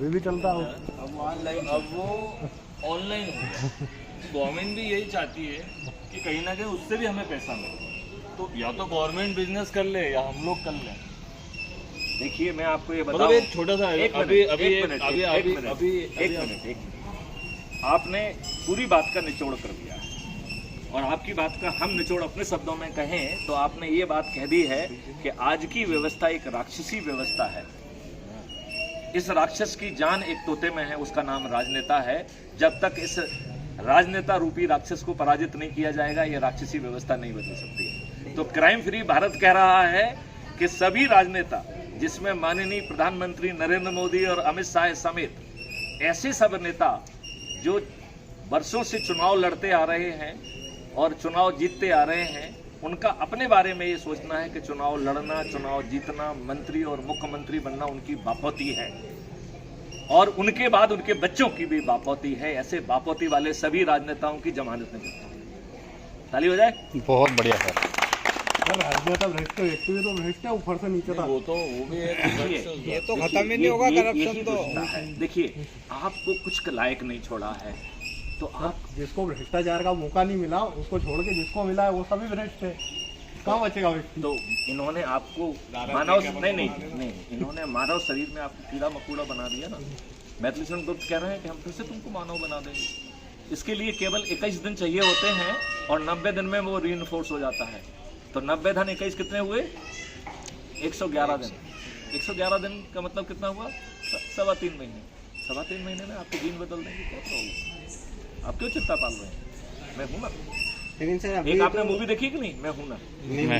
अभी भी चलता हो। अब वो ऑनलाइन हो गया। गवर्नमेंट भी यही चाहती है कि कहीं ना कहीं उससे भी हमें पैसा मिले, तो या तो गवर्नमेंट बिजनेस कर ले या हम लोग कर लें। देखिए मैं आपको ये मतलब बताऊं, एक छोटा सा एक मिनट, आपने पूरी बात का निचोड़ कर दिया है और आपकी बात का हम निचोड़ अपने शब्दों में कहें तो आपने ये बात कह दी है कि आज की व्यवस्था एक राक्षसी व्यवस्था है। इस राक्षस की जान एक तोते में है, उसका नाम राजनेता है। जब तक इस राजनेता रूपी राक्षस को पराजित नहीं किया जाएगा ये राक्षसी व्यवस्था नहीं बदल सकती। तो क्राइम फ्री भारत कह रहा है कि सभी राजनेता, जिसमें माननीय प्रधानमंत्री नरेंद्र मोदी और अमित शाह समेत ऐसे सब नेता जो वर्षों से चुनाव लड़ते आ रहे हैं और चुनाव जीतते आ रहे हैं, उनका अपने बारे में ये सोचना है कि चुनाव लड़ना, चुनाव जीतना, मंत्री और मुख्यमंत्री बनना उनकी बापौती है और उनके बाद उनके बच्चों की भी बापौती है। ऐसे बापौती वाले सभी राजनेताओं की जमानत नहीं करता। ताली हो जाए। बहुत बढ़िया सर। राजनेता भ्रष्ट व्यक्ति भी तो भ्रष्ट है, ऊपर से नीचे तक। वो भी ये तो खत्म ही नहीं होगा करप्शन तो। देखिए आपको कुछ लायक नहीं छोड़ा है तो आप जिसको भ्रष्टाचार का मौका नहीं मिला उसको छोड़ के जिसको मिला है वो सभी भ्रष्ट है, कहाँ बचेगा व्यक्ति। तो इन्होंने आपको मानव नहीं इन्होंने मानव शरीर में आपको कीड़ा मकोड़ा बना दिया ना। मैथिली शरण गुप्त कह रहे हैं कि हम फिर से तुमको मानव बना देंगे। इसके लिए केवल 21 दिन चाहिए होते हैं और 90 दिन में वो रीइंफोर्स हो जाता है। तो 90 धन 21 कितने हुए? 111 दिन। 111 दिन का मतलब कितना हुआ? 3.25 महीने। 3.25 महीने में आपके जीन बदल देंगे। क्या प्रॉब्लम? आप क्यों चिंता पाल रहे हैं? मैं हूं ना। लेकिन सर एक आपने मूवी देखी कि नहीं? मैं हूं ना।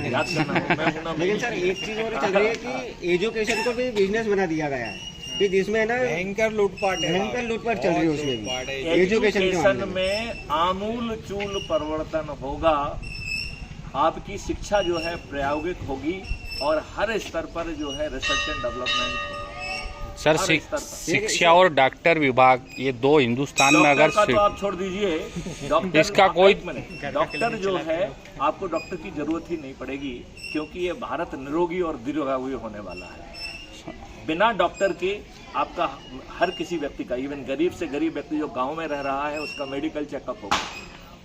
याद करना, मैं हूं ना। लेकिन सर एक चीज और चल रही है कि एजुकेशन को भी बिजनेस बना दिया गया है कि जिसमें ना भयंकर लूटपाट चल रही है उसमें भी। एजुकेशन में आमूल चूल परिवर्तन होगा। आपकी शिक्षा जो है प्रायोगिक होगी और हर स्तर पर जो है रिसर्च एंड डेवलपमेंट। सर शिक्षा और डॉक्टर विभाग ये दो हिंदुस्तान में अगर तो आप छोड़ दीजिए, डॉक्टर इसका कोई डॉक्टर जो है आपको डॉक्टर की जरूरत ही नहीं पड़ेगी क्योंकि ये भारत निरोगी और दीर्घायु होने वाला है। बिना डॉक्टर के आपका हर किसी व्यक्ति का, इवन गरीब से गरीब व्यक्ति जो गांव में रह रहा है उसका मेडिकल चेकअप होगा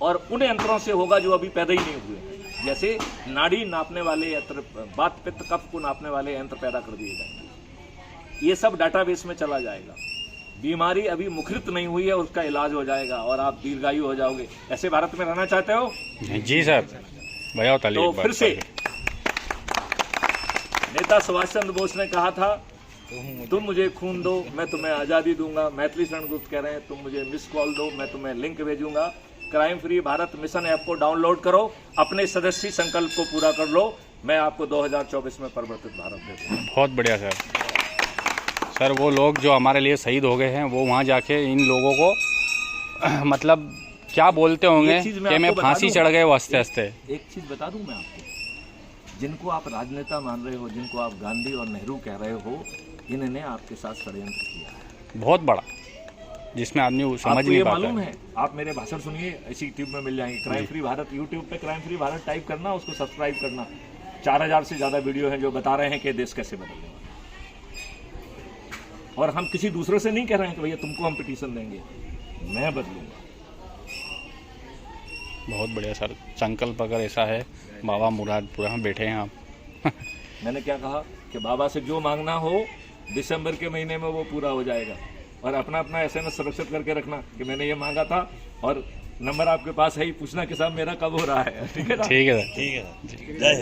और उन यंत्रों से होगा जो अभी पैदा ही नहीं हुए। जैसे नाड़ी नापने वाले यंत्र, वात पित्त कफ को नापने वाले यंत्र पैदा कर दिए जाएंगे। ये सब डाटाबेस में चला जाएगा। बीमारी अभी मुखरित नहीं हुई है उसका इलाज हो जाएगा और आप दीर्घायु हो जाओगे। ऐसे भारत में रहना चाहते हो? जी सर भैया। तो फिर से नेता सुभाष चंद्र बोस ने कहा था तुम मुझे खून दो मैं तुम्हें आजादी दूंगा। मैथिली शरण गुप्त कह रहे हैं तुम मुझे मिस कॉल दो मैं तुम्हें लिंक भेजूंगा। Crime free Bharat mission app को डाउनलोड करो, अपने सदस्य संकल्प को पूरा कर लो। मैं आपको 2024 में परिवर्तित भारत देता हूँ। बहुत बढ़िया सर। वो लोग जो हमारे लिए शहीद हो गए हैं वो वहाँ जाके इन लोगों को मतलब क्या बोलते होंगे कि मैं फांसी चढ़ गए वो हंसते हंसते। एक चीज बता दूं मैं आपको, जिनको आप राजनेता मान रहे हो, जिनको आप गांधी और नेहरू कह रहे हो, इन्होंने आपके साथ षड्यंत्र किया है बहुत बड़ा, जिसमें आदमी समझ नहीं पाता। मालूम है? आप मेरे भाषण सुनिए, ऐसी यूट्यूब में मिल जाएंगे। क्राइम फ्री भारत यूट्यूब पे क्राइम फ्री भारत टाइप करना, उसको सब्सक्राइब करना। 4000 से ज्यादा वीडियो हैं जो बता रहे हैं कि देश कैसे बदलने वाला। और हम किसी दूसरे से नहीं कह रहे हैं कि भैया तुमको हम पिटीशन देंगे, मैं बदलूंगा। बहुत बढ़िया सर। संकल्प अगर ऐसा है, बाबा मुरादपुरा में बैठे हैं आप। मैंने क्या कहा कि बाबा से जो मांगना हो दिसंबर के महीने में वो पूरा हो जाएगा। और अपना अपना SMS सुरक्षित करके रखना कि मैंने ये मांगा था और नंबर आपके पास है ही, पूछना कि साहब मेरा कब हो रहा है। ठीक है ना? ठीक है सर।